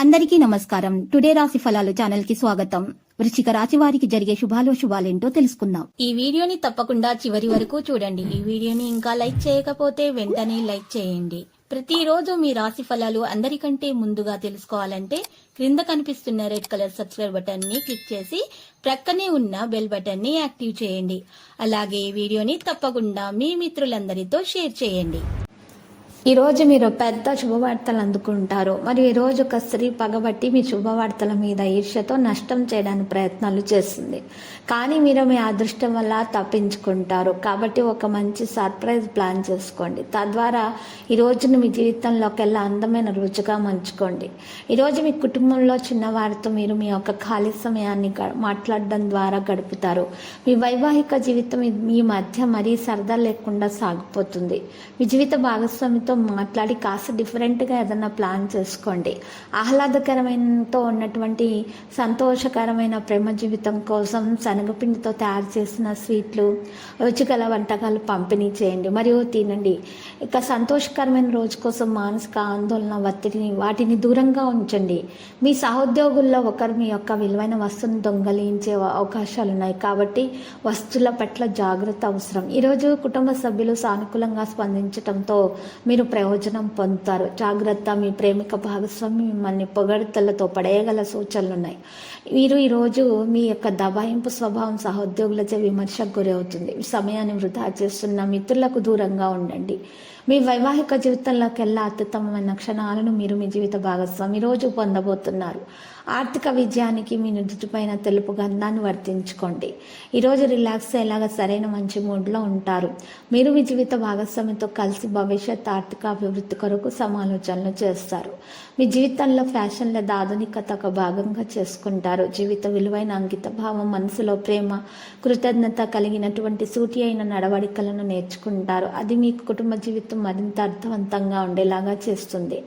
అందరికీ నమస్కారం. టుడే రాశి ఫలాలు ఛానల్ కి స్వాగతం. వృశ్చిక రాశి వారికి జరిగే శుభాలేంటో తెలుసుకుందాం. ఈ వీడియోని తప్పకుండా చివరి వరకు చూడండి. ఈ వీడియోని ఇంకా లైక్ చేయకపోతే వెంటనే లైక్ చేయండి. ప్రతిరోజు మీ రాశి ఫలాలు అందరికంటే ముందుగా తెలుసుకోవాలంటే క్రింద కనిపిస్తున్న రెడ్ కలర్ సబ్స్క్రైబ్ బటన్ ని క్లిక్ చేసి ప్రక్కనే ఉన్న బెల్ బటన్ ని యాక్టివ్ చేయండి. అలాగే ఈ వీడియోని తప్పకుండా మీ మిత్రులందరితో షేర్ చేయండి. ఈ రోజు మీరు పెద్ద శుభవార్తలు అందుకుంటారు. మరియు ఈ రోజు ఒక స్త్రీ పగబట్టి మీ శుభవార్తల మీద ఈర్ష్యతో నష్టం చేయడానికి ప్రయత్నాలు చేస్తుంది. కానీ మీరు మీ అదృష్టం వల్ల తప్పించుకుంటారు. కాబట్టి ఒక మంచి సర్ప్రైజ్ ప్లాన్ చేసుకోండి. తద్వారా ఈ రోజును మీ జీవితంలోకెల్లా అందమైన రోజుగా మంచుకోండి. ఈరోజు మీ కుటుంబంలో చిన్నవారితో మీరు మీ యొక్క ఖాళీ సమయాన్ని మాట్లాడడం ద్వారా గడుపుతారు. మీ వైవాహిక జీవితం మీ మధ్య మరీ సరదా లేకుండా సాగిపోతుంది. మీ జీవిత భాగస్వామితో మాట్లాడి కాస్త డిఫరెంట్గా ఏదైనా ప్లాన్ చేసుకోండి. ఆహ్లాదకరమైనతో ఉన్నటువంటి సంతోషకరమైన ప్రేమ జీవితం కోసం శనగపిండితో తయారు చేసిన స్వీట్లు, రుచిగల వంటకాలు పంపిణీ చేయండి మరియు తినండి. ఇక సంతోషకరమైన రోజు కోసం మానసిక ఆందోళన, ఒత్తిడిని వాటిని దూరంగా ఉంచండి. మీ సహోద్యోగుల్లో ఒకరు మీ యొక్క విలువైన వస్తువును దొంగలించే అవకాశాలు ఉన్నాయి. కాబట్టి వస్తువుల పట్ల జాగ్రత్త అవసరం. ఈరోజు కుటుంబ సభ్యులు సానుకూలంగా స్పందించడంతో మీరు ప్రయోజనం పొందుతారు. జాగ్రత్త, మీ ప్రేమిక భాగస్వామి మిమ్మల్ని పొగడ్తలతో పడేయగల సూచనలున్నాయి. మీరు ఈరోజు మీ యొక్క దబాయింపు స్వభావం సహోద్యోగులచే విమర్శకు గురవుతుంది. సమయాన్ని వృధా చేస్తున్న మిత్రులకు దూరంగా ఉండండి. మీ వైవాహిక జీవితంలోకెల్లా అత్యుత్తమమైన క్షణాలను మీరు మీ జీవిత భాగస్వామి రోజు పొందబోతున్నారు. ఆర్థిక విజయానికి మీ నుదుటిపైన తెలుపు గంధాన్ని వర్తించుకోండి. ఈరోజు రిలాక్స్ అయ్యేలాగా సరైన మంచి మూడ్లో ఉంటారు. మీరు మీ జీవిత భాగస్వామితో కలిసి భవిష్యత్ ఆర్థిక అభివృద్ధి కొరకు సమాలోచనలు చేస్తారు. మీ జీవితంలో ఫ్యాషన్ లేదా ఆధునికత ఒక భాగంగా చేసుకుంటారు. జీవిత విలువైన అంకిత భావం, మనసులో ప్రేమ, కృతజ్ఞత కలిగినటువంటి సూటి అయిన నడవడికలను నేర్చుకుంటారు. అది మీ కుటుంబ జీవితం మరింత అర్థవంతంగా ఉండేలాగా చేస్తుంది.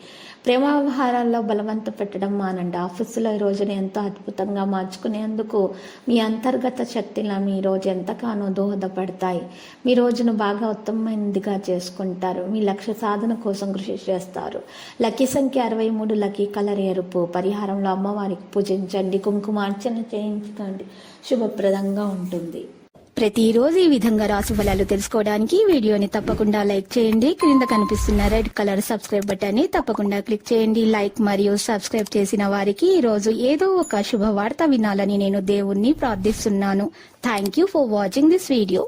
ప్రేమ వ్యవహారాల్లో బలవంత పెట్టడం మానండి. ఆఫీసులో ఈ రోజున ఎంతో అద్భుతంగా మార్చుకునేందుకు మీ అంతర్గత శక్తులను ఈ రోజు ఎంతగానో దోహదపడతాయి. మీ రోజును బాగా ఉత్తమమైనదిగా చేసుకుంటారు. మీ లక్ష్య సాధన కోసం కృషి చేస్తారు. లక్కీ సంఖ్య 63, లక్కీ కలర్ ఎరుపు. పరిహారంలో అమ్మవారికి పూజించండి, కుంకుమార్చన చేయించండి, శుభప్రదంగా ఉంటుంది. ప్రతిరోజు ఈ విధంగా రాశి ఫలాలు తెలుసుకోవడానికి వీడియోని తప్పకుండా లైక్ చేయండి. క్రింద కనిపిస్తున్న రెడ్ కలర్ సబ్స్క్రైబ్ బటన్ ని తప్పకుండా క్లిక్ చేయండి. లైక్ మరియు సబ్స్క్రైబ్ చేసిన వారికి ఈ రోజు ఏదో ఒక శుభవార్త వినాలని నేను దేవుణ్ణి ప్రార్థిస్తున్నాను. Thank you for watching this video.